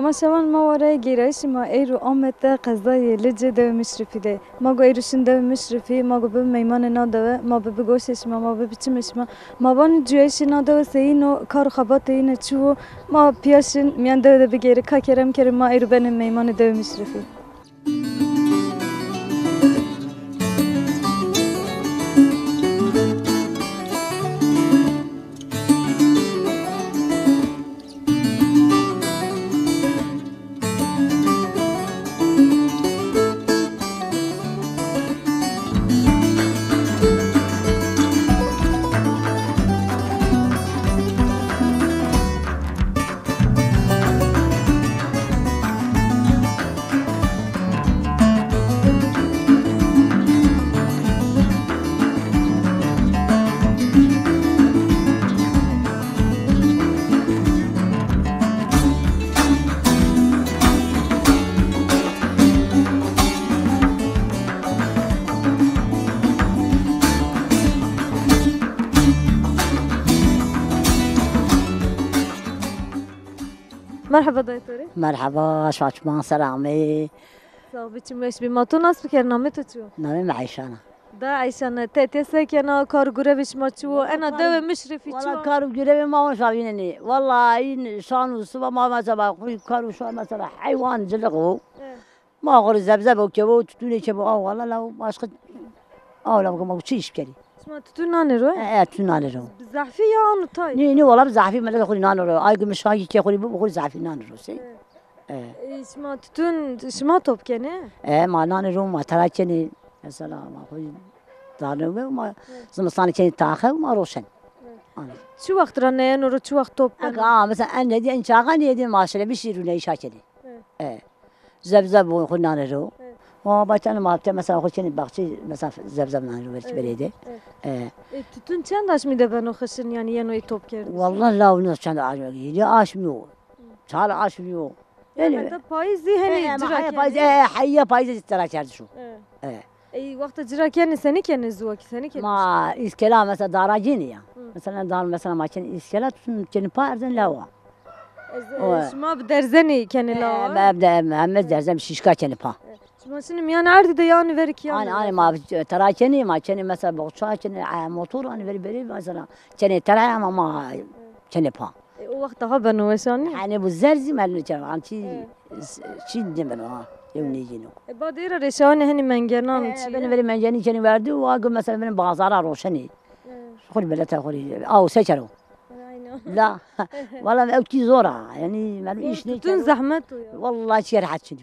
اما شوان ما ورای گیرایش ما ایرو آمد قضای لجه دو مشرفی ده ما گو ایروشن دو مشرفی ما گو به میمان نادوه ما به بگوشش ما به بچمش ما بان جویش نادوه سینو کار خبات اینه چو ما پیاشن میان دو بگیره که کرم ما ایرو بین میمان دو مشرفی مرحبا دایتوری مرحبا شما سلامي صاحبتي مش بما تو ناس بكر نامتو شو نامي معيشانا دا عيشانا تاتي ساكنة كارغورة بش ما شو انا دو مشرفي والله شو كارو جريبي ما شايفينني والله إن شان وصبا ما مثلا كارو شو مثلا حيوان زلقوا ما غير زبزب وكبو توني كبو والله لو ما أشخد لو ما وشيش بكري شما تو نانه رو تونانه رو بزعفي يا انو تاي ني والله بزعفي ما تدخلي نانه رو أيق مش هاي كي أخلي بقول زعفي نانه رو سي شما تتون شما توب كنه ما نانه رو ما ترى كني مثلا ما أخلي دارنه وما زمستان كني تاخه وما روشن شو وقت رانه نورو شو وقت توب مثلا أنا دي إن شاغني دي ما شلبي شيرونه يشاكني زبزب وخنانه رو ما بچه‌ها ما مثلا خود کنی باغچه مثلا زبزب نانو برچ بریده. تتون چند آش میده بنو خشن یعنی یه نوعی توپ کرد. والله لا ونص چند آش میگی. یا آش میو. چهار آش میو. یعنی پاییزی هنی جرا پاییز حیا پاییز ترا کرد شو. ای وقت جرا کنی سنی کنی زوا کی سنی کنی. ما اسکلا مثلا داراجینی مثلا دار مثلا ما کن اسکلا کنی پاردن لاوا. شما بدرزنی کنی لاوا. ببدأ محمد درزم شیشکا کنی پا. شما سنی میان عرض دیانی وری کیان. أنا ما ترى كني ما كني مثلا بغشة كني موتور أنا بري مثلا كني ترى ما كني با. وقت غبنوا وشاني. يعني بالزرزي ما لنا كنا عن شيء دمنا يومني جينو. بعديرة رشاني هني منجنان. بني بري منجني كني وردو وأقول مثلا من بازار روشني. خلي بلته خلي أو سكروا. لا والله أوكي زورا يعني ما له إيش نيجي. تون زحمة. والله شيء راحت شنو.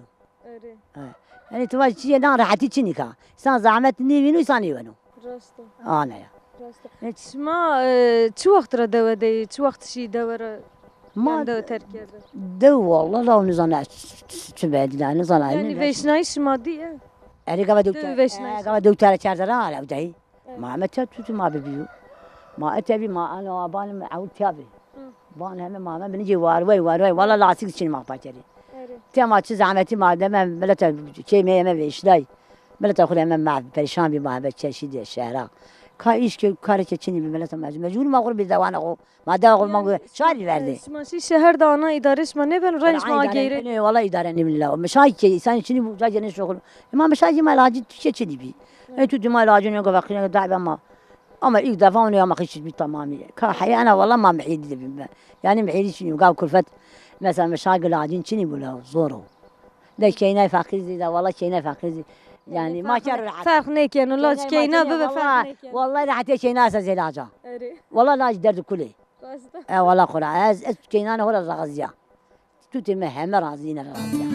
يعني تواجه شيء نار حتى شنيكا إنسان زعمت نيمينو إنسان يبنو. راسته. أنا يا. راسته. ما شو وقت رده ودي شو وقت شيء دورة. ما دو تركيا. دو والله لو نزنا تبعد لا نزنا. يعني ويشنايش مادية. يعني قبل دو ترى شهر لا وجهي. ما متى ما ببيو. ما أتبي ما أنا أبان عود تابي. بان هم ما بنجي واروي والله لا أسيق شيء ما بتجري. تما چیز زحمتی مادام ملت کی میامه ویشلای ملت خود هم مع پریشان بی ما بچشید شهرها کاریش که کاری که چنی به ملت مجبور ما قرب دوان اقو ما دا اقو ما شاری ورده ماشي شهر دانا ادارش ما نبن رنج ما غیره نه والله اداره نمیلا مشای که انسان چنی بوجا نه شغل ما مشای ما لاجی چه چنی بی تو دما لاجی نه وقتی دعوه ما اما یک دفعه اون ما خشيت بي تمامي كحي انا والله ما معيد يعني معيد شنو قال كلفت مثلا مشاغل عادين شنو بولا زورو ده كينا فقير زي ده والله كينا فقير زي يعني ما كان فرق نيك انه لاج كينا بفرق والله لا حتى كينا زي لاجا والله لاج درد كله والله قرا از كينا هو الرغزيا توتي مهم رازينا الرغزيا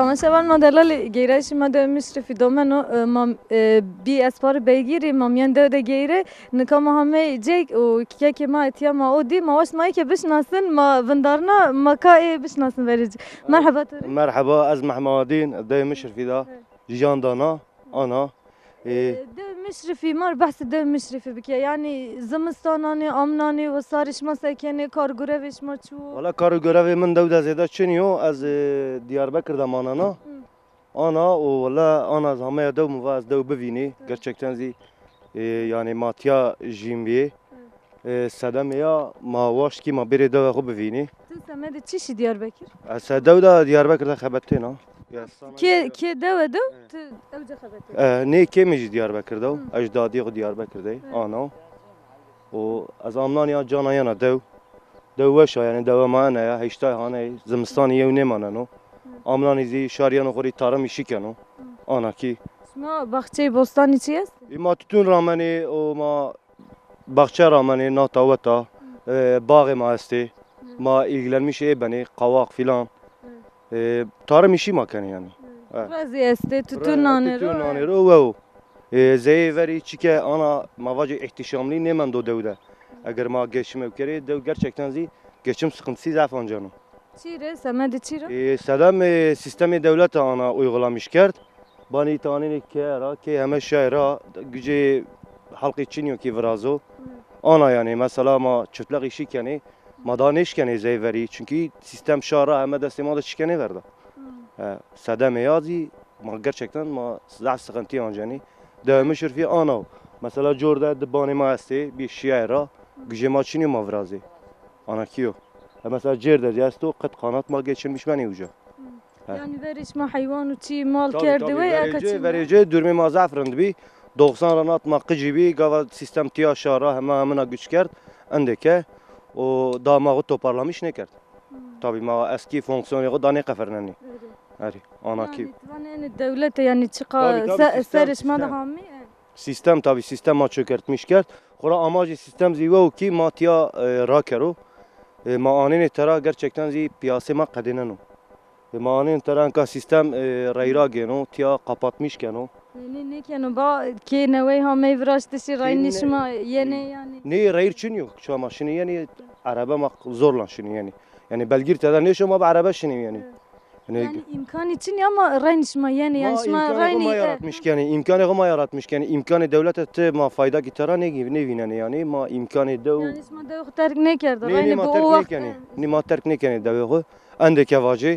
تماشا من مدلل گیرش ما دو مشرفی دومنو ما بی اسپار بگیری ما میان دو گیره نکام همه جک و که ما اتیا ما اودی ما واش مایی که بشناسن ما وندارنا ما کای بشناسن برج مرحبا توري مرحبا از محمدین دو مشرفی دا جیان دانا آنا دو مشرفی مار بحث دو مشرفی بکیه یعنی زمستانانی آمنانی و سارش ما سکنه کارگوره وش ما چو والا کارو görevi من دو دزیده چنیو از Diyarbakır مانانا آنا و والا آنا از همه دو مواز دو ببینی gerçekten زی yani ماتیا جیمبی سدم یا ما واش کی ما بری دو خو ببینی Sen semedi çişi Diyarbakır? از دو دا Diyarbakır'da خبرتینا Ki deve dev tu evce xebeti. نه کمیج Diyarbakır'da اجدادی خو Diyarbakır'da آنا و از آمنانیا جانایانا دو وشا yani دو مانه ya هشتای هانه زمستانی یو نمانه آمنانی زی شاریانو خوری تارم ایشیکنو آنا کی Şma bahçeyi bostani çiyes? ما تتون رامنی و ما باغچه رامنی ناتاوتا باغ ما هستی ما ilgilenmiş beni kavak filan tarım işi ma kani yani Razi este tutun nane تتون نانی رو زی وری چیکه آنا مواجه احتشاملی نمند دوده اگر ما geçim evkeri dev gerçekten zi geçim sıkıntısı zaten canım. Çire semedi çire? Sedem sistemi devlet ana uygulamış kert. Bani tanini kera ki hemen şehra gücü halk için yok ki virazo. Ana yani mesela ma çiftlik işi keni madaniş keni zeyveri çünkü sistem şara hemen de sema da çıkeni verdi. Sedem yazi ma gerçekten ma zaf sıkıntı ancani. Devmiş fi ana. Mesela Jorda de bani ma esti bir şehra gücü ma çini ma virazi. Ana kiyo. Mesela Cerder yasto kıt kanat ma geçirmiş beni uca. Yani veriş ma hayvan uçi mal kerdi ve akaçın. Verici dürme ma zafrand bi 90 ranat ma qıcıbi gava sistem tiya şara hemen güç kert endeke o damağı toparlamış ne kert. Tabii ma eski fonksiyonu da ne kafernani. Ari ana ki. Yani devlet yani çıka seriş ma da hammi. Sistem tabii sistem ma çökertmiş kert. Kura amacı sistem ziva ki ma tiya rakero. Maanın tera gerçekten zi piyasa ma kadenen o. Maanın tera ka sistem rayra geno tiya kapatmışken o. Ne kenu ba ki nevey ha mevraştışı raynışma yeni yani. Ne rayr çün yok şu ama şimdi yani araba ma zorlan şimdi yani. Yani Belgirte'de ne şu ma araba şimdi yani. Yani imkan için ama raynışma yani yani şma rayni yaratmış yani imkanı ma yaratmış yani imkanı devlet etti ma fayda gitara ne gibi ne vinene yani ma imkanı dev. Yani şma dev terk ne kerdi rayni bu o vakit. Ne ma terk ne yani dev عندك واجي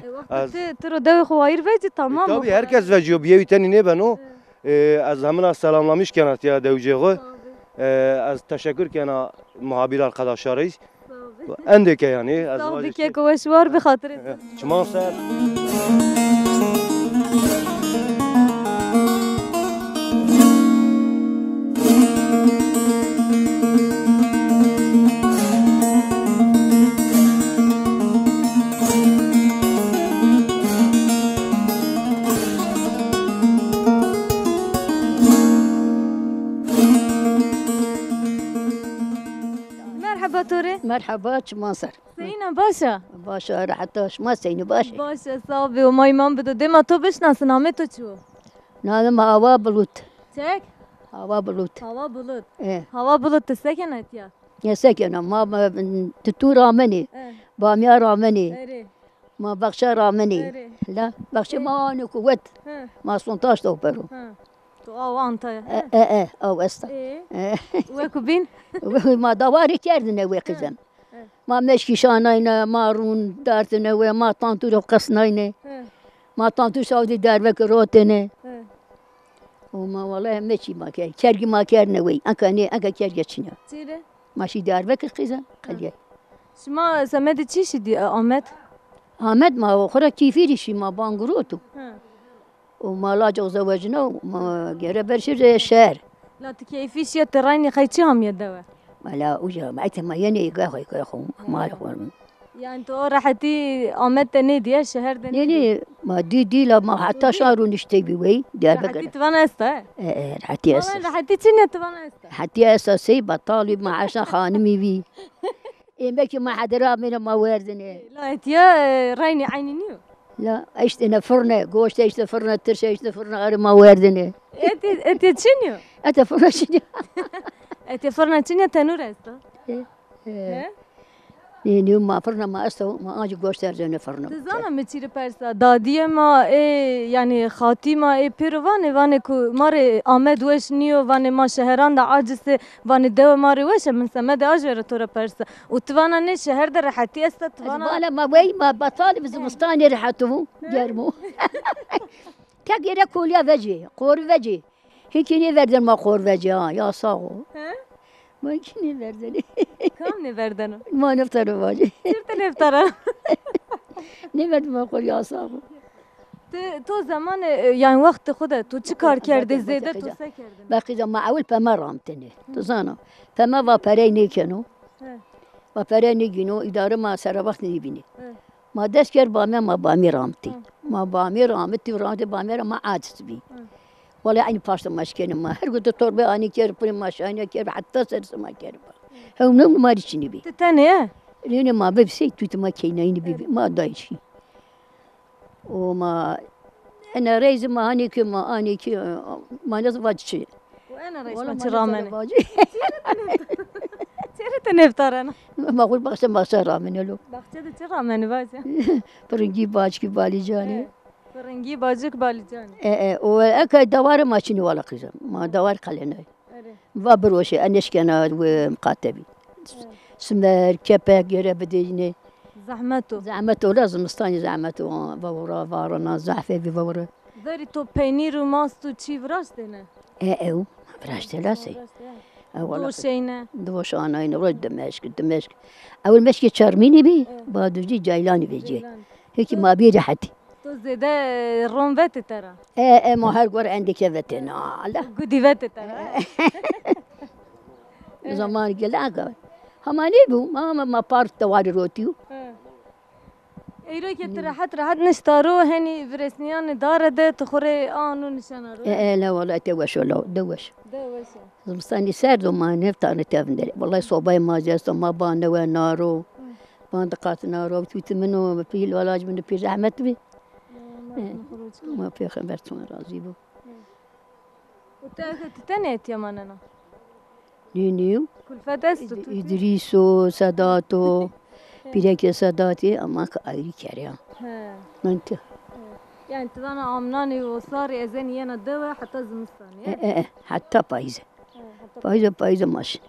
ترى ده خواير veci tamam tabii herkes veciyor bir tane ne ben o az hemen selamlamış kanat ya devceği az teşekkür kana muhabir arkadaşlarıyız عندك yani az tabii ki koş var bir hatır çman ser مرحبا مصر سينا باشا باشا راحتاش ما سينو باشا باشا صافي وما يمان بدو ديما تو بشناسن نامتو شو نادم هوا بلوت çek هوا بلوت hava bulut ايه hava bulut تسكنت يا يا سكن ما تتو رامني باميا رامني اري ما بخشا رامني اري لا بخشا ما انا قوت ما سنتاش تو برو تو او انت ايه او استا ايه وكوبين ما دواري كردنا وقزم ما مشكي شانينا ما رون دارتنا وما طانتو قصنينا ما طانتو سعودي داربك روتنا وما والله ماشي ما كان كرجي ما كان وي انك كرجي تشنا تيري ماشي داربك قزم قليل شما سمد تشيش دي احمد احمد ما اخرى كيفي شي ما بانغروتو وما لا جو زوجنا وما غير برشر الشهر لا تكيفيش يا تراني خيتي هم يدوا لا وجه ما ما يعني يقاخو ما له يعني تو راحتي احمد تاني دي الشهر ده يعني ما دي لا ما حتى شهر نشتي بوي دار راحتي بقى تفنست حتى اساس راحتي تشني تفنست حتى اساسي بطالب مع عشان خانمي بي إيه ما حد راه من ما وردني لا يا رايني عيني نيو لا اشتنا فرنه گوشت اشت فرنه ترش اشت فرنه غير ما وردنه eti çinyo. اتا فرنه شنو Eti fırına çinyo tenur esto. ني ما فرنه ما استو ما اجي گوشت ارزنه فرنه Tizana mı çiri persa dadiye ma yani khatima pirvane vane ku mare Ahmed weş niyo vane ma şehran da acise vane dev mare weş min semede ajere tora persa utvana ne şehirde rahati est tvana انا ما وي ما بطالب زمستاني ريحته جرمو تاجر كوليا فجي قور فجي هيك ني verdin ما قور فجي يا صاغو ما كني verdin kam ne verdano ما نفطر واجي sirte neftara ني verdin ما قور يا صاغو تو zaman yani vakti khuda tu çıkar kerde zede tu sekerdin باقي ما اول فما رامتني تزانا فما وابريني كانوا وابريني جنو اداره ما سر وقت نبيني ما دسكر بامي ما بامي رامتي ما بامي رامتي ورامتي بامي ما عادت بي ولا يعني باشا مشكلة ما هرقو تطور اني كير بري ما شاني كير حتى سرس ما كير هم نو ما ريشني بي tane لين ما ببسي توت ما كينين بي ما دايشي وما انا ريز ما اني كما اني كي ما نزواج شيء وانا ولا ريش ما ramene نزواج sirte neftarana ما اقول بخش رامن له bahçede çi ramene var ya برنجي باج كي بالي جاني Fırıngı bacık balıcan. واكا دوار ما شنو ولا قزم ما دوار قلنا وبروشي انشكنا ومقاتبي سمر كبك يرى بديني Zahmetu. زعمته لازم مستاني زعمته فورا فارنا زعفه بفورا Dari to peynir u mastu çi vraş dene. او فراش ثلاثه Do şeyne. دوش انا رد دمشق اول مشكي تشارميني بي بعد جي جايلاني بيجي هيك ما بيجي حد To zede rom vete tera. ما هرقور عندك يفتنا لا Gudi vete tera. زمان قال لا هم نيبو ما بارت تواري روتيو Eyro ki rahat niştaro hani vresniyan dare de tıkhore anu nişanaro. لا والله توش ولا دوش Devese. زمستاني سرد وما نفتح نتافندر والله صوباي ما جاست ما بان وين نارو منطقة نارو تويت منه في الولاج من في زحمة بي ما في خبرت ما راضي بو Tenet yamanana. نينيو Kulfet estu. إدريسو ساداتو بيرك ساداتي أما كأيري كريا ننت Yani tıvana amnani o sari ezen yena deve hatta zımstani. حتى بايزة ماشي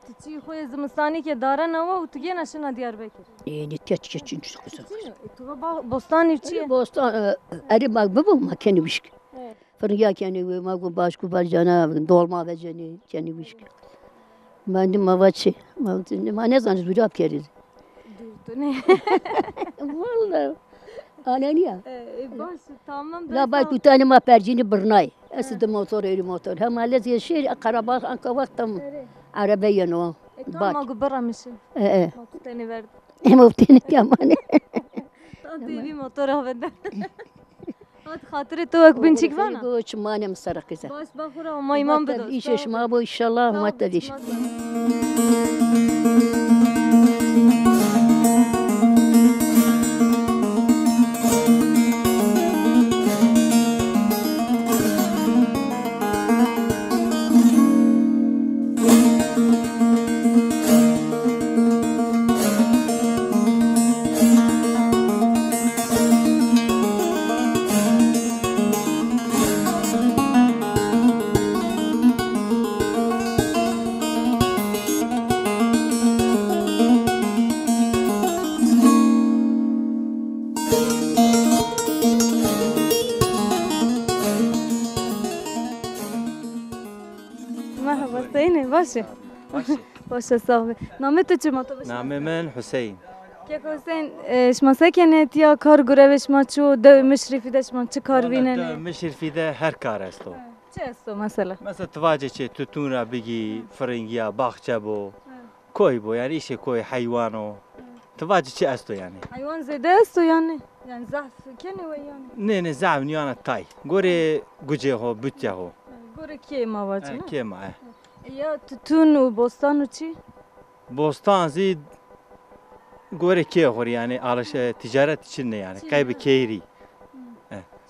Tiçi khoy zımstani ki dara nava u tüge naşına Diyarbakır. يعني تيتش كذا Tuva bostani çi. بوسطان أري ما ببو ما كان وشك فرنجا كان ما قو باشكو بالجانا دولما بجاني كان وشك ما عندي ما باتشي ما نزان زوجاب كيرز Ne? والله أنا نيا Baş tamam. لا باي كنت ما برجيني برناي أسد موتور إلي موتور هم الذي يشيل قرابات أنك وقتهم عربية نو Tamam agu baramışım. إيه Motuteni verdi. مبتني كمان Tadi bir motor havada. At hatırı tuvak binçik vana. قوش ما أنا مسرق إذا Baş bakura ama imam bedo. إيش ما بو إن شاء الله ما تديش Merhaba Sayın başı. Başı sağ ol. Namet uçum otobüs. نام من حسين Kek Hüseyin şma sekenet ya kar görev şma çu dev meşrifi de şma çı kar vinen. مشير في ذا هر كار استو Çe esto mesela. مثلا تواجه شيء تتونا بيجي فرنجيا باخشة بو كوي بو يعني إيش كوي حيوانو تواجه شيء استو يعني Hayvan zede esto yani. Yani zahf kene ve yani. نين زعم نيانا تاي غوري جوجي هو بوتيا هو Gore ki ma vacı. كي معه Ya tutun u bostan uçi. بوستان زيد گوره کی خوری یعنی آلش تجارت چنه یعنی قایب کیری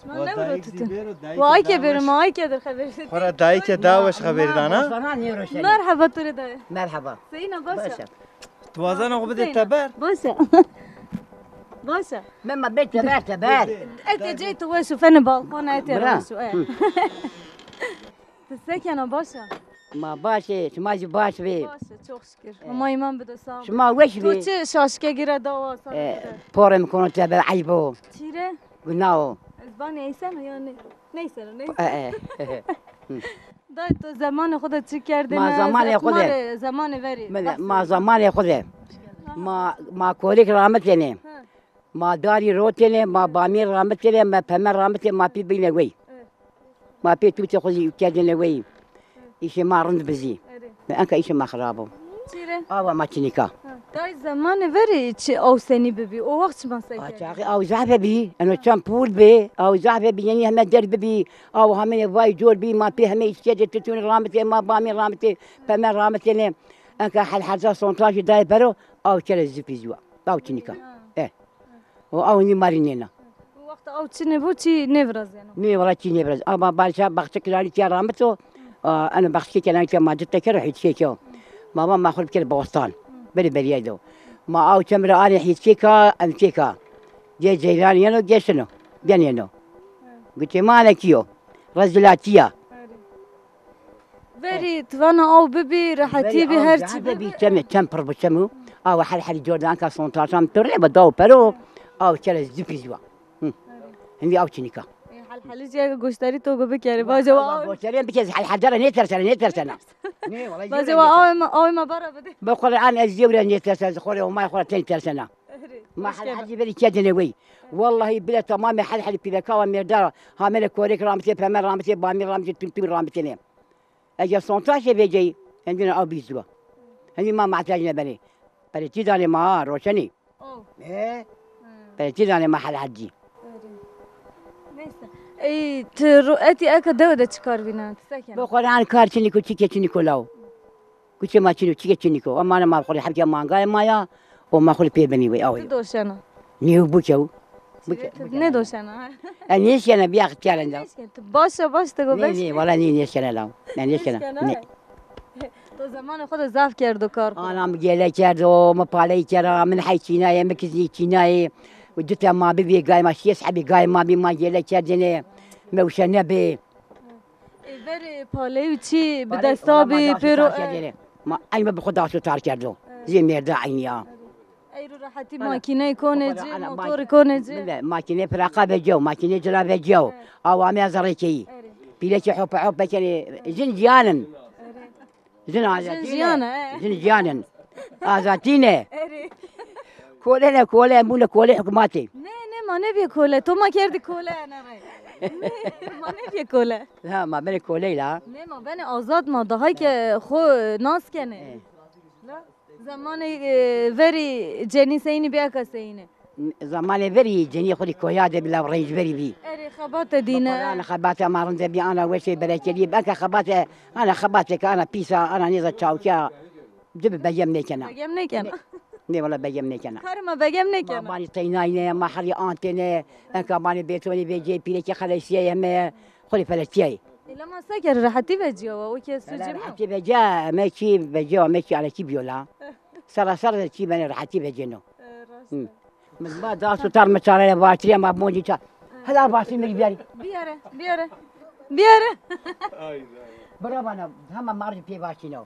شما نمی‌رو تتون وای که برم وای که در خبر خورا دایی که داوش خبر دانا مرحبا توری دای مرحبا سینا باشه توازن آقا بده تبر باشه باشه مما بيت تبار انت جيت وشو فين بالكون انت برا. وشو تسكن باشه ما باشه شما جي باش بي باشه çok şükür ama iman bir de sağ ol. شما وش تو بي چه شاشکه گیره دوا سر بورم كونو تبع عيبو چیره قلناو زبان ایسن یا نه نیسن دای تو زمان خودت چی کردی ما زمان خودم. زمان وری ما زمان خذه ما كوريك رامتني ما داري روتني ما بامير رامتني ما بمر رامتني ما بي بين وي ما بي توتي خذي كادن وي ايش ما رند بزي انك ايش ما خرابو چیره ما تشنيكا دای زمان وری چی او سنی ببی او وقت ما سکر او زعفه بي انه كان بول بي او زعفه بي يعني هم درب بي او هم واي جول بي ما بي هم يستجد تتون رامتي ما بامير رامتي بمر رامتني انك حل حزا سونتاج داي برو او كلا زفيزوا او تشنيكا او ني مارينينا وقت او چی نبود چی نورز یعنی ني ولا شي نبرز اما بالشا بختك لاني تي رامتو انا بختك انا ما جبت كره حيت كيكو ماما ما اخذ كل بوسطان بري بريادو ما او تمر انا حيت كيكا ام كيكا جي جيراني انا جيشنو جنينو قلت ما انا كيو رزلاتيه وری توانا او ببی راحتی به هر چی بي تم بروبشمو او حل جوردان كا سونتاجام تري بدو برو او كلا زفيزوا هندي او تشنيكا حل جای گوشتاری تو گو بکری باجا او بوشترين بكز الحجره نيترسنا ني والله باجا او ما برا بده بقول انا الزيوره نيترسنا خوري وما يخور ترسنا ما حد حد يبي كذا وي والله بلا تمام حد في كاوا ميردار هامل كوريك رامتي بمر رامتي بامير رامتي تنتي رامتي اجي سونتاج بيجي عندنا او بيزوا هني ما محتاجنا بني بريتي ما روشني ايه بريتي ما حد حدي ای تو اتی اکا دوده چیکار بینن تسکن بقول انا كارتشني كوتشي كولاو كوتشي ما تشيني كو اما انا ما بقول حبكي مانغاي مايا وما اقول بي بني وي اوي دوشنا نيو بوكو نه دوشنا انيش انا بياخ تشالنج باشه تو گو بش ني والله ني نيش انا لا نيش انا تو زمان خود ضعف کرد و کار انا مجيله كردو ما بالي كرا من حي تشيناي مكزي تشيناي ودت ما بيبي جاي ماشي يسحبي جاي ما بي ما جيله كردني موشنه بي بری پاله چی به دستابی پیرو ما اي ما بخدا شو تار كردو زي ميردا عينيا ای رو راحتی ماکینه کنه جی موتور کنه جی ماكينه فراقه بجو ماكينه جرا بجو اوامي ازريكي بيلك حب بكني زنجيانا زنجيانا ازاتينه كولا مولا كولا حكماتي نه ما نبی کوله تو ما کردی کوله نه ما نبی کوله لا ما بين كولي لا نه ما بین آزاد ما دهایی که خو ناس کنه زمان وری جنی سینی بیا کسینه زمان بري جني خدي كوياده بلا ريج بري بي اری خبات دینه انا خباتها ما رند بي انا وشي بلاكي بك خباتها انا خباتك انا بيسا انا نيزا تشاوكا جب بجم نيكنا بگم نکنه ني والله بجم نيكنا کار ما بگم نکنه باني طيناينه ما حري انتنه انك باني بيتوني بيجي بيلك خليسيه هم خلي فلتيي الا ما سکر راحتی بجیا و که سوجی راحتي بجا ماشي بجا ماشي على كي بيولا سراسر كي بني راحتي بجنو من ما داسو تار مچاره باتري ما بونجي تا هلا باسي مي بياري بیاره برا انا هم مارج بي باشينو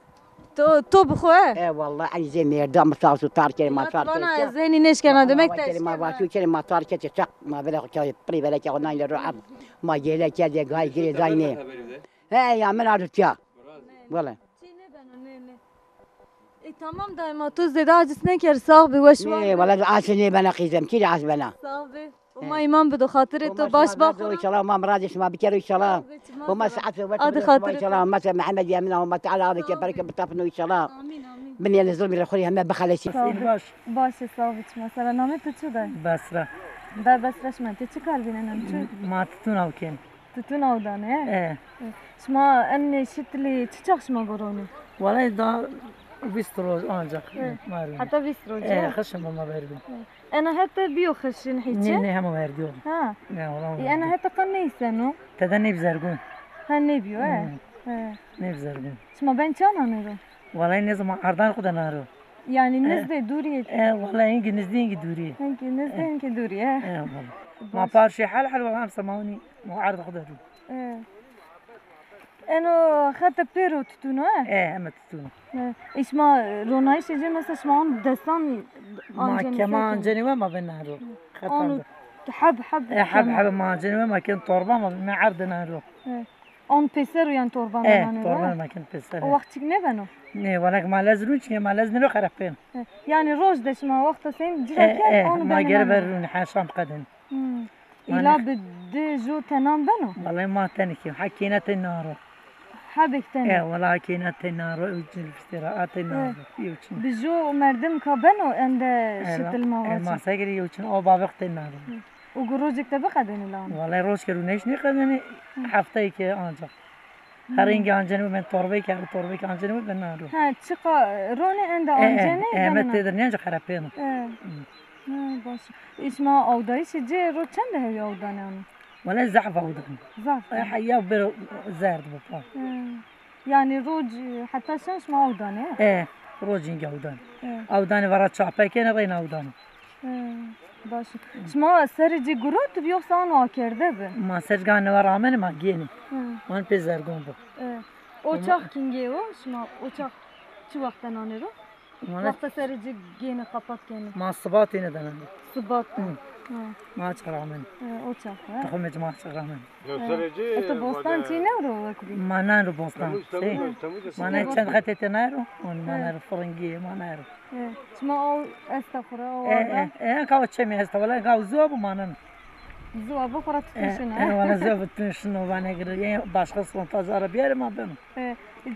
تو بخواه ايه والله علي زي ميردام تاسو تار كي ما تار بنا ذهنی نشکنه demek ما باشو كي ما تار كي تشق ما بلا كي بري بلا كي ناين الرعب ما جيلا كي دي غاي كي زاينه ايه يا من عرفتيا والله tamam dayıma tuz dedi acısına ker sağ bir hoş var. ايه والله عاسني بنا قيزم كي عاس بنا Sağ bir. Uma iman bir de hatırı to baş bak. ان شاء الله ما مرادش ما بكروا ان شاء الله وما ساعات هذه خاطر ان شاء الله مثلا محمد يامنا وما تعالى هذا كيف بركه بتطفنوا ان شاء الله Amin amin. من ينزل من الاخر هم بخلص Baş sağ ol mesela name tu da. Basra. Da basraş man tu çıkar binen nam tu. ما تتون كان. Tutun avdan he. ايه Şma en şitli çiçek şma goronu. والله دا 20 روز ancak. Marun. Hatta 20 روز خشم ما verdim. أنا حتى بيو خشين Ne حيتشي ne hem verdim. ها Ne olam. أنا حتى قني سنو Tada ne bizergun. هني بيو Ne bizergun. شما بين كان أنا Vallahi ne zaman ardan kuda naro. يعني نزدي دوري Vallahi İngiliz değil duri. هنكي نزدي هنكي دوري Vallahi. Ma parşi hal hal والله سماوني مو عارض kuda ru. أنا خدت بيرو تتونو Hem tutun. إيش ما روناي شجع مثلا شما دستان Ma keman cenime ma ben naro. أنا حب حب ما cenime ma ken torba ma ma عرض naro. أنا بيسر يعني توربان torba ma ken pesar. وقتك نبنو Ne ولك ما لازم çünkü ma lazım nero خرابين. يعني روج دش ما وقت سين جرا أنا ما جرب الرون حاشام قدن. إلا بدي جو تنام بنو والله ما تنكي حكينا تنارو. حبك تنام والله حكينا تنارو وجل استراءات تنارو. يوچن. بجو مردم كبنو عند شت المواجه ما سايقري يوچن او بابق تنارو. وجروجك تبقدن الآن والله روز کرو نیش نقدنی هفته که آنجا. هر اینگه آنجا من تربیت که آنجا من نارو. ها تشقى روني عند أنجني احمد تدرنی آنجا خرابینه. باش اسمها أوداي سجى رو چند هي أودانه ولا زعف أودان. زعف حيا برو زرد بطا. يعني روج حتى شنش ما أودانه روجين أودان. أودان ورا شعبه كنا بين أودان. باش شما سرجي جروت بيوصان آكرده به ما سرجان ورامن ما گینی. من پیزرگون بود. Uçak kinge o şma uçak çi vakta nane ro vakta serci gene kapat gene ما الصباط هنا دنا. sıbat ما أشرامن. uçak تخم ما أشرامن. ata bostan çi ne ro vakbi ما نارو بوستان. ما نشان خدت نارو. ما نارو فرنجي ما نارو. şma o estağfura o arada كاو تشمي هسه ولا كاو زوب ما نن. zuva bu kara tutuşuna ولا زوب تنشنو وانا قري başka son pazara bir yerim ben.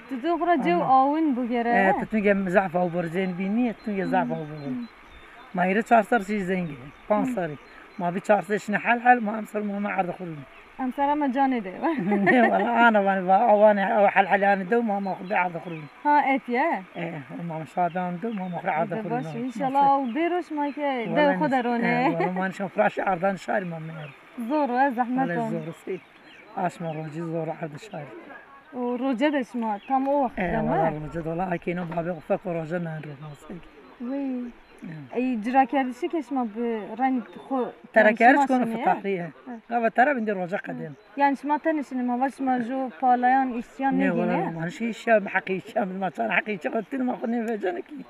tutu kara cev avun bu gere تتنجي مزعفة وبرزين بيني تتنجي زعفة وبرزين. ما يريد شارسر شيء زينجي. بانسري. ما بي شارسر شنو حل ما أمسر ما عرض خلوني. amsara ma canı de والله أنا حل أنا دو ما أخذ عرض خلوني. ha et ya ما شادان دو ما أخذ عرض baş خلوني. inşallah o beroş ma ke de خدا رونه والله ما نشوف فراش عرضان شاري ما مير. zor ve ولا zahmet زور سي. أسمع روجي زور عرض شاري. o roja da şma tam o vakit والله ama روجي والله أكينو بابي وفك روجي نارو ناسي. وي اجرا کردیشی که شما به رنگ خو ترى كارش كون في التحرية. قبل ترى بندي روجا قديم. يعني شما تنشین ما باش ما جو پالایان ایسیان نه ولا نگینه ما شيء شاب حقيقي شاب ما صار حقيقي قلت له ما خدني في جنكي.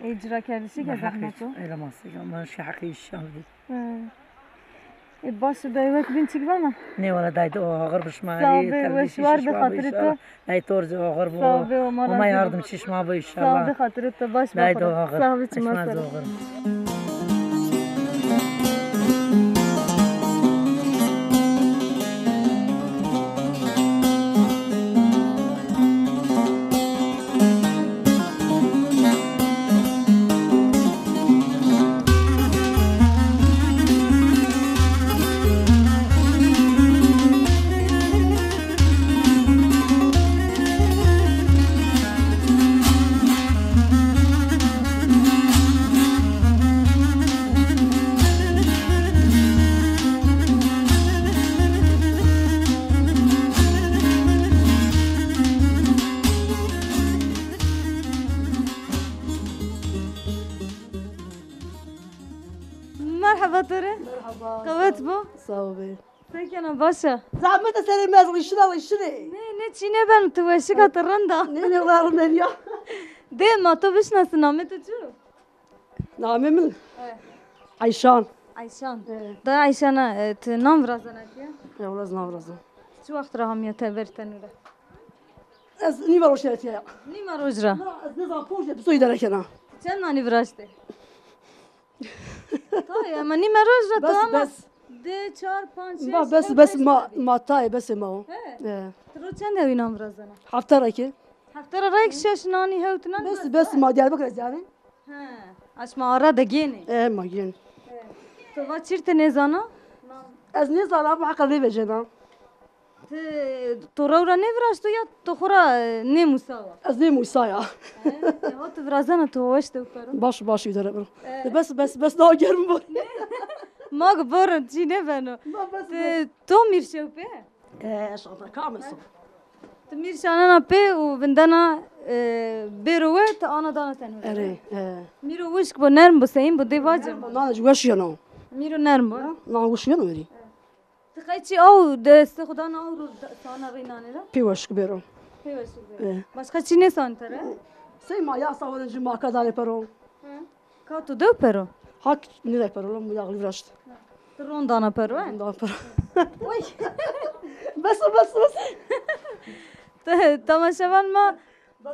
اجرا کردیشی که زحمتو إلا ما صار ما شيء حقيقي شاب دي. باش دایوک بین چیک بنا نه ولا دايد آخر بش ما صعبه و شوار به خاطر تو دايد تورج آخر بو صعبه و وما يردم شيش ما بو إن شاء صعب به الله. خاطر تو باش دايد بخور آخر. صعب چی ما مثلا آخر. مرحبا تره قوت بو صافي سكنا باشا زعمت سري مازغ شنو شنو نه چی نه بن تو وشی کاترن دا نيني ضارنا يا ده ما تو بش ناس نامه تو چو نعم من عيشان عیشان دا عیشان تو نام رازنه کیا يا ولد نام رزا چه وقت را هم یا تبرتن را از نيما روشيت يا نیما روز را از نظام فوش بسوي درك انا چند نانی براشته تا یا من نیما روز را بس تو اما بس ده چهار پنج شش ما بس ما تاي بس ما هو تو چند هوی نام رازنه حفترك هفته را یک شش نانی هوتنا بس ما ديال بكره يعني ها اش ما آرا دگینه ايه ما جين تو با چیرت نزانا از نظام ابو عقل بجنا تو را نفرشتو یا تو خورا نموساوا از نیم ویسایا هات فرازنا تو وشت وکرو باش داره برو بس daha گرم بود ما گبرن چی نفنو تو میرشو په شاطر کامل تو میرشانا په و بندنا بیروه تا آنا دانا تنو اره میرو وشک با نرم با سیم با دیواجم نه جوش یا نه میرو نرم با نه وش یا نه تخیل چی او دست خدا نه او رو سانا رینانه را پیوش برو başka چی نسان تره سی ما یا سوال جمع کداله پرو کا تو دو pero hak ne de paro lan bu yağlı vraşt rondana pero daha paro bas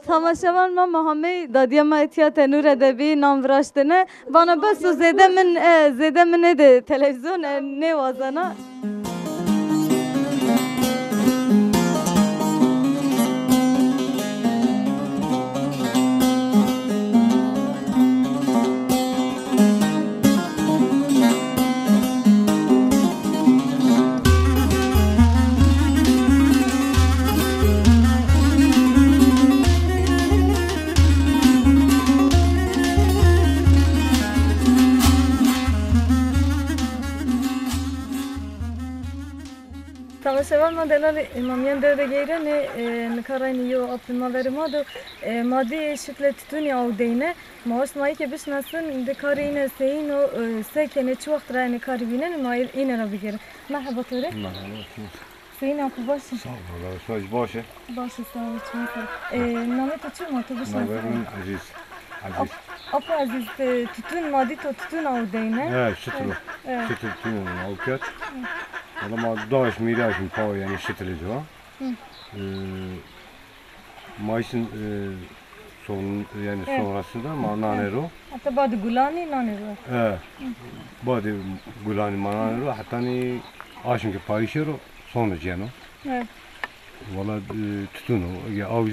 تماشاوان ما همه دادیا ما اتیات نور ادبی نام وراشتنه وانا بس زده من ده تلویزیون نه وازانا Tamaşavan modeller imamiyen de geyre ne karayni yo optimaları modu maddi şekle tutun ya udeyne maaş mai ke biş nasın de karine seyin o sekene çok trayne karibinen mail ine ra bigere merhaba tore seyin akı başı sağ ol söz başı başı sağ ol çok namet açıyor mu otobüs nasıl aziz Apa aziz tutun maddi tutun udeyne evet sütü tutun avukat Ama daş mirajın pahalı yani şitleci var. Mayıs'ın sonrasında mananero. Hatta bazı gulani nanero. Evet. Bazı gulani mananero hatta ni aşın ki payışır sonra cano. Evet. Valla tutun o ya avuç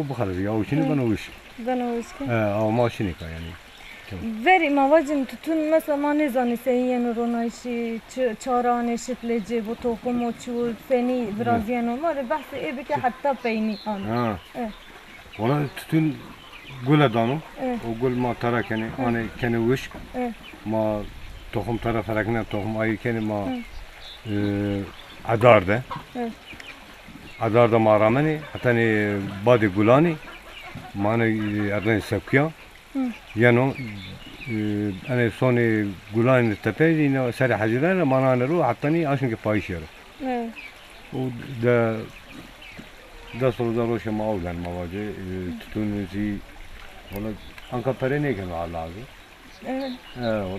bu kadar ya avuçunu ben avuç. Ben avuç. Ama maşini yani. Veri mavacın tutun mesela ne zanı senin yeni ronayşı çarane şitleci bu tohumu çuğul seni biraz yeni var bahsi ebi ki hatta peyni an. Evet. Valla tutun gül danım. O gül ma tarak yani hani kendi wish. Ma tohum taraf harekine tohum ayı kendi ma adarda. Adarda ma ramani hatta ni badi gulani. Mane ardan sakya. Yani أنا صوني جولان التبادي إنه سريع حجران ما أنا نروح عطني عشان كفايشير. وده صار ده روش ما أولان ما واجه تونسي ولا أنك بريني كانوا على العادي.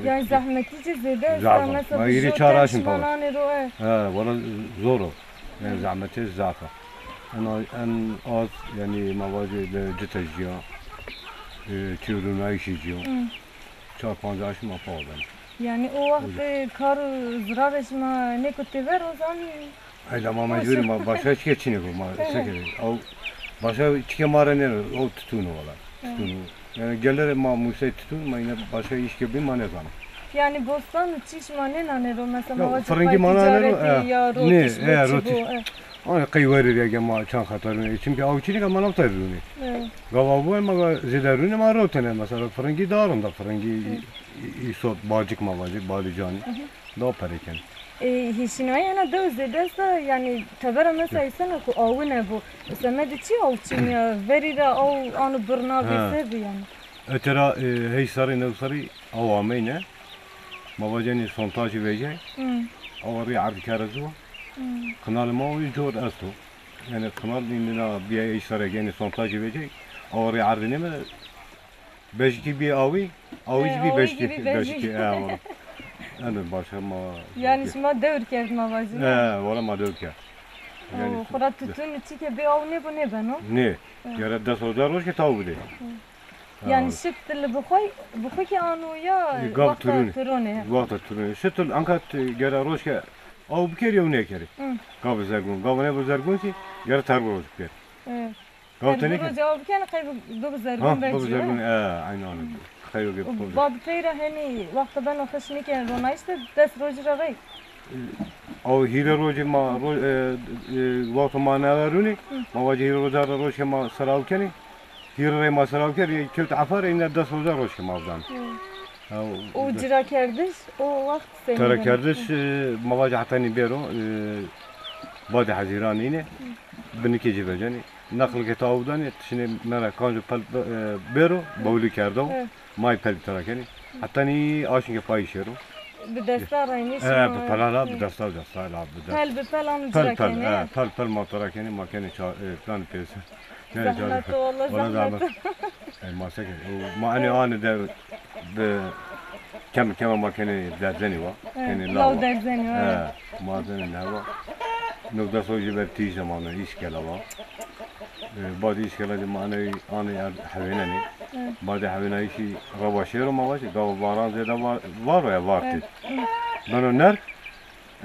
يعني زحمتي زيادة. زحمة. ما يري شاراشين طبعا. ولا زورو يعني زحمتي زعفة. أنا أز يعني ما واجه جتجيا. Çığırın ayşeciğim. Çarpanca aşma falan. Yani o vakti kar zarar eşma ne kötü ver o zaman. Hayır ama mecburim başka hiç geçini bu ma sekeri. O başka içki mara ne o tutunu valla. Tutunu. Yani gelir ma musay tutun ma yine başka iş gibi ma ne zaman. Yani bostan çişma ne nanero mesela. Fırıncı mana ne roti. Ana kıyverir ya gama çan katarını. Çünkü avçilik ama ne tarihini. Gavabu ama zidarını ma rotene mesela fırıncı dağında fırıncı isot bacık ma bacık balıcani. Daha pareken. Hişinaya ana da zedesa yani tabara mesela sana ku avune bu. Semedi çi avçin ya verira av anı burna bir yani. Ötera heysarı nevsarı avameyne. Mabacani sontajı veje. Avarı ardikarızı. Kanalıma o jor asto. Yani kanal dinle bir işlere gene sontajı verecek. Avarı ardine mi? Beşki bir avi bir beşki. Yani başka ma. Yani şimdi devir kez mavacı. Valla ma devir kez. Yani. Kurat tutun içi ki bir av ne bu ne ben o? Ne? Yarı da sozar hoş ki tavu de. Yani şıktırlı bu koy ki anu ya vakta turune. Vakta turune. Şıktır ankat yarı hoş ki av bir kere yok ne kere. Gavı zergun. Gavı ne bu zergun ki yarı tarbo hoş bir. Evet. Gavı tane ki. Cevabı kendi kaybı gavı zergun belki. Gavı zergun aynı anı. Hayır gibi. Bab feyre hani vakta ben o kışını ki rona işte ders rojra ray. او هیره روزی ما وقت ما نوارونی ما واجه هیره روزا روز که ما سراو کنی هیره ما سراو کنی کلت عفار این 10 روزا روز که ما بودن O cira kerdиш o vakt seni. ترى كردش ما واجه حتى بيرو بعد حزيران هنا بنكي جيبه جاني نقل كتاب داني تشني مرا كانجو بيرو بولي كردو ماي بل ترى كني حتى ني عاشين كفايشرو بدستار هنيش. بلا بدستار لا Pel be pel am cira kene. بل ما ترى كني ما كان بلان بيس Zahmet والله zahmet. ما سكت وما أنا ده كم ما كان درزني وا كان لو درزني ما زين الهوا نقدر سوي برتي زمانه إيش كلا وا بعد إيش كلا دي ما أنا حويناني بعد حوينا شيء رواشير وما واش قاو باران زيادة وارو يا وارتي بنو نر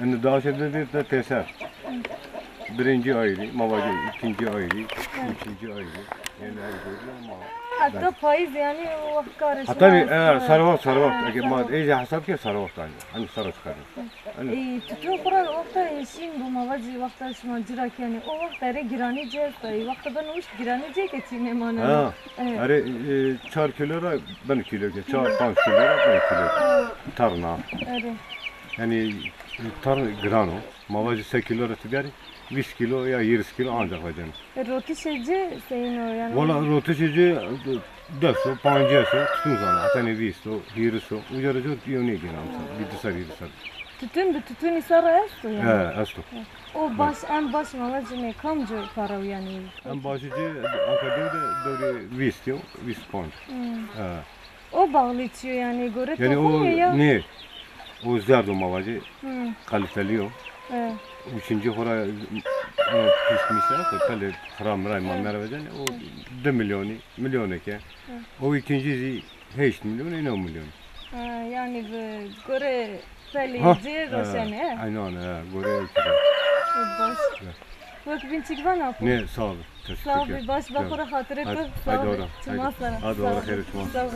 إنه داش ده تسر birinci ayrı, mavacı ikinci ayrı, üçüncü ayrı. Yani her şey ama. Hatta faiz yani o vakit karışmaz. Hatta eğer sarıvat, ama iyice hesap ki sarıvat yani. Hani sarı çıkarıyor. Tütün kurar vakta işin bu mavacı vakta şuma cırak yani o vaktları girani cezayı vakta ben uç girani ceketini emanı. Ha. Hani 4 kilora ben kilo ki 4-5 kilora ben kilo. Tarna. Evet. Yani tar grano, mavacı 8 kilora tibari. 20 kilo ya 20 kilo ancak hocam. Roti şeyci senin o yani. Valla roti şeyci 10, 5 tutun sana. Hatta ne 20, 20. Ucarı çok iyi ne genel. Bir dışarı. Tütün isara esto yani. He, esto. O en baş malacı ne kamcı para yani. En başıcı Ankara'da böyle 20 diyor, 20 pound. O bağlı içiyor yani göre yani tokuyor ya. Ne? O zerdo malacı kaliteli o. Üçüncü hora pişmişse böyle haram ray mamlar verecek o 2 milyon ki. O ikincisi 5 milyon ne milyon. Yani göre pelici roşene. Aynen göre baş. Bak bin çıkvan yapı. Ne sağ ol. Sağ ol baş bakura hatırı tut. Sağ ol. Çımaslara. Hadi ola hayır çımas. Sağ ol.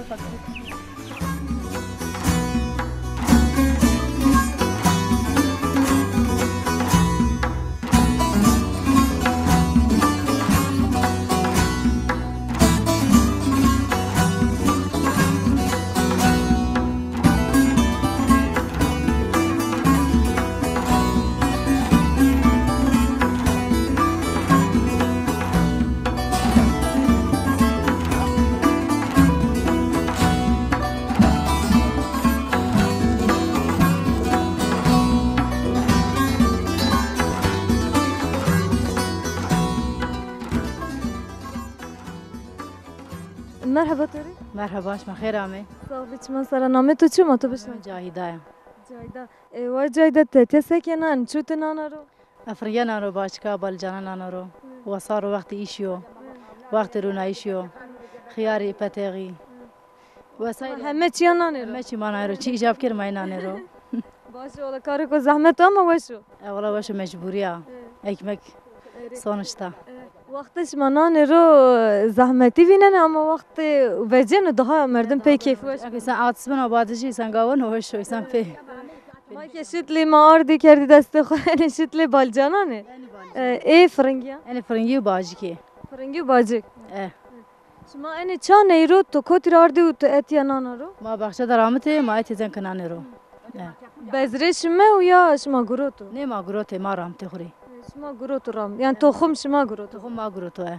Merhaba Tori. Merhaba, شما خیر آمی؟ Sağlık mesela name tu çu matu bişne. جاهیدایم. Cayda. Ve cayda te sekenan çutu nanaro. افریقا نارو باشکا بالجان نارو. وصار وقت ایشیو. وقت رو نایشیو. خیاری پتیگی. وسایل. Hemme çiyan nanero. همه چی ما نارو. چی ایجاب کر مای نارو. Başı ola karı ko zahmet ama vaşu. اولا باش مجبوریه. ekmek sonuçta. Vakti şmananero zahmeti vinen ama vakti vecen daha merdim pek keyfi vaş. اگه سن آتش بنا بادشی سن گاون هوش شوی سن پی. Ma keşitli ma ardi kerdi deste khoyne şitli balcana ne? Frengiya. این فرنگی و باجی کی. Frengi bacık. اه. Şma ene çan neyro to kotir ardi ut etiya nanaro. ما بخش درامته ما ایتیزن کنانه رو. Bezre şme u ya şma gurotu. نه ما گروته ما رام تخوری. Şma gurotu ram. Yani tohum şma gurotu. تو خو ما گروتو اه.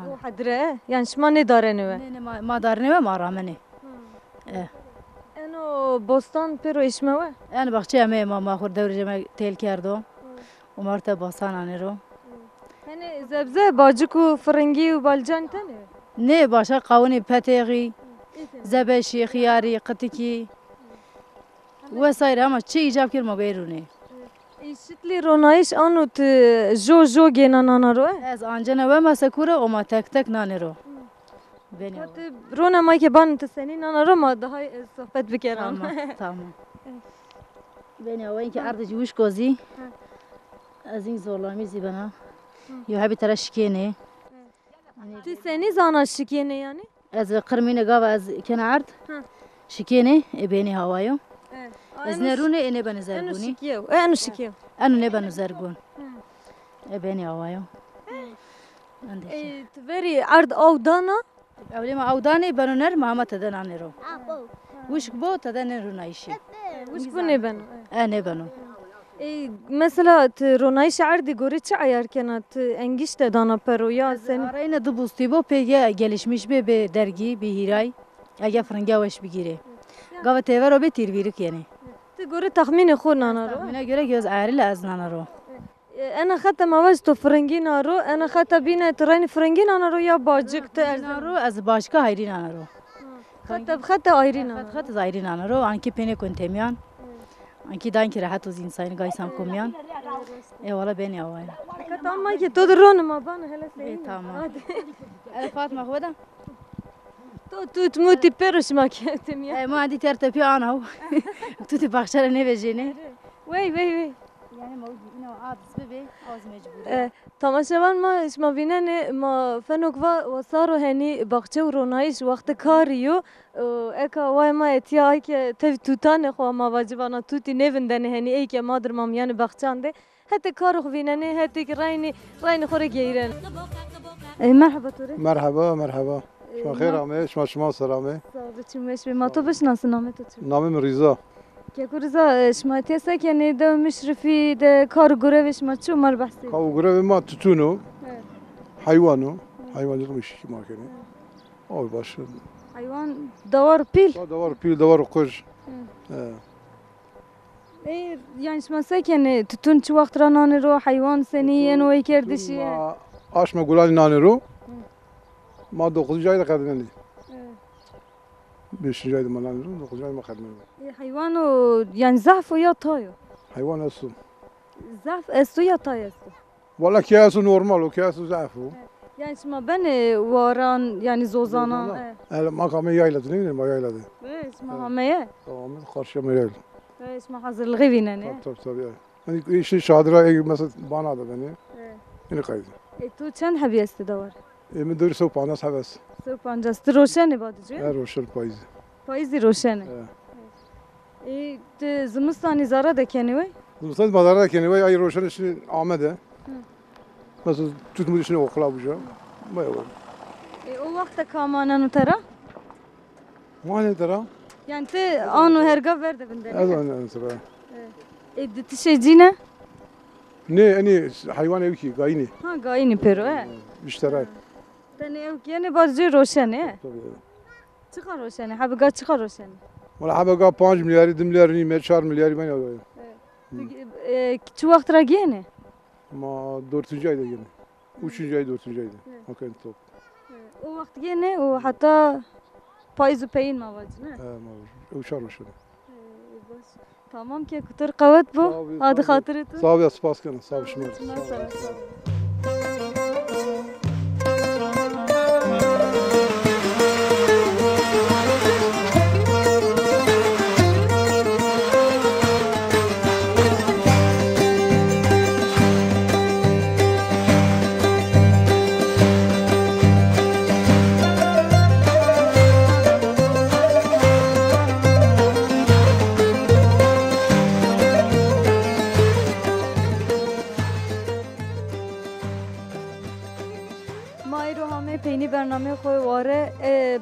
O hadre yani şma ne darene ve. نه نه ما دارنه و ما رامنه. Eno bostan pero işme ve. Yani bakçı ama ما خور دور جمع تیل کردو. و مرتا باسان آنه رو. Hani zebze bacık u frengi u balcan tane. نه باشه قوانی پتیگی. زبشی خیاری قطکی. وسایل ama چی ایجاب کر مگیرونه. İşitli ronayış anut jo gena nanaro. از آنجا نه ما سکوره و ما تک تک نانه رو. بینی. Rona may ki ban senin nanaro ma daha sohbet bikeram. Tamam. بینی و اینکه ارد جوش کوزی. از این زورلامی زیبنا. یه هبی تراشکینه. Tu seni zana şikene yani? از قرمینه گاو از کنارد. شکینه بینی هوایو. از نرونه اینه بن انو زرگونی شکیو انو شکیو انو نه بن زرگون بینی آوایو تبری عرض او دانا اولی ما اودانی بنو نر ماما تدن آنرو وش بو تدن رو نایشی وش بني بنو نه بنو مثلا رونایش عردی گوری چه عیار کنات انگیش دانا پرو یا سن آره دو بوستی بو پیگه gelişmiş به درگی به هیرای اگه فرنگا وش بگیره گاو تیور رو به تیر بیرک یعنی تی گوری تخمین خود نانا رو من göre göz ağrı از نانا رو انا خدت مواج تو فرنگی نارو انا خدت بینه ترین فرنگی نانا رو یا باجک نانا رو از başka hayri نانا رو خدت آیری نانا خدت hayri نانا رو anki pene kontemiyan anki danki rahat uz insan gaysam komyan valla beni avaya tamam ki تو درون ما بانه هلا tamam أنا فاطمة خودا تو تموتي بيرش ما كنتم يا ما عندي ترتبي أنا هو توتي بخشرة نبيجيني وي يعني موجود هنا عادس ببي عاوز مجبور تماشاوان ما اسما بینن ما فنوکوا وصارو هنی باغچه و رونایش وقت کاریو اکا وای ما اتیا ای که تف توتان خو ما واجبانا توتی نوندن هنی ای که مادر مامیان باغچانده حتی کارو خو بینن حتی که راین خوره گیرن مرحبا توری مرحبا شما خیر آمه شما سلامه صاحب مش ما تو بشناس نامه تو چی نامم رضا که رضا شما تیسا که نیده مشرفی ده کار گروهش ما چو مر بحثی کار گروه ما توتونو حیوانی میشه که ما کنیم آه باشه حیوان دوار پیل دوار قش yani شما سکنه تتون چه وقت را نان رو حیوان سنی نوعی کردشی آش ما گلانی نان رو ما 9 جای خدمتی 5 جای ما نان رو 9 جای ما خدمتی حیوانو yani ضعف یا تایو حیوان استو ضعف استو یا تای استو والا کی اسو نورمال و کی اسو ضعفو yani شما بن واران yani زوزانان ما کامی یایلت نمیدونم ما یایلده شما همه تمام خارشم یایل شما حاضر لغوینه نه tabii yani işi şadra mesela bana da beni yine kaydı تو چند حبی است دوار emin 250 havas 150 است روشنه بادجه her roşer payız پاییزی روشنه ای زمستانی زاره دکنی وی Dostlar bazarda kendi vay ay roşer işi Ahmet'e mesela tutmuş işini okula buca bayağı var o vakta kamananı tara mane tara yani te anu herga verdi binde az onu sıra tişecine ne hani hayvan ev ki gayini ha gayini pero müşteri tane ev ki yani bادجه روشنه çıkar روشنه حبگا çıkar روشنه ولی حبگا 5 milyar 10 milyar nime 4 milyar ben alıyorum çu vakit ra gene ma 4. ayda gene 3. ay 4. ayda okey top o vakit gene o hatta payızı peyin mavacı ne o şarmışım tamam ki kutur kavat bu adı hatırı tu sağ ol ya spas kanı sağ ol şımar برنامه خوی واره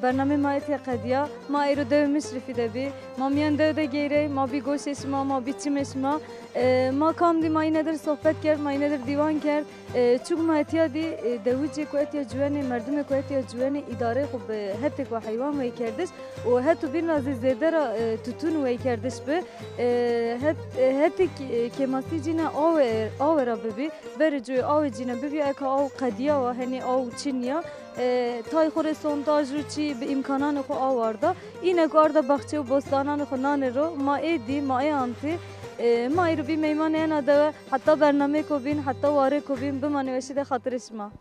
برنامه مایتی قدیا ما ایرو دو مشرفی دبی ما میان دو گیره ما بی گوشش ما بی چیمش ما کام دی ما اینه در صحبت کرد ما اینه در دیوان کرد چون ما اتیا دی دوجی کو اتیا جوانی مردم کو اتیا جوانی اداره خوب هتی کو حیوان وی کردش و هتو بین از زیده را توتون وی کردش به هتی که ماسی جینا او را ببی برجو او جینا ببی اکا او قدیا و هنی او چینیا تای خور سونتاج رو چی به امکانان خو آورده اینه کارده بخچه و بستانان خو نان رو ما ایدی ما ای آنتی ما ای رو بی میمان اینا دو حتی برنامه کو بین حتی واره کو بین بمانه وشیده خاطرش ما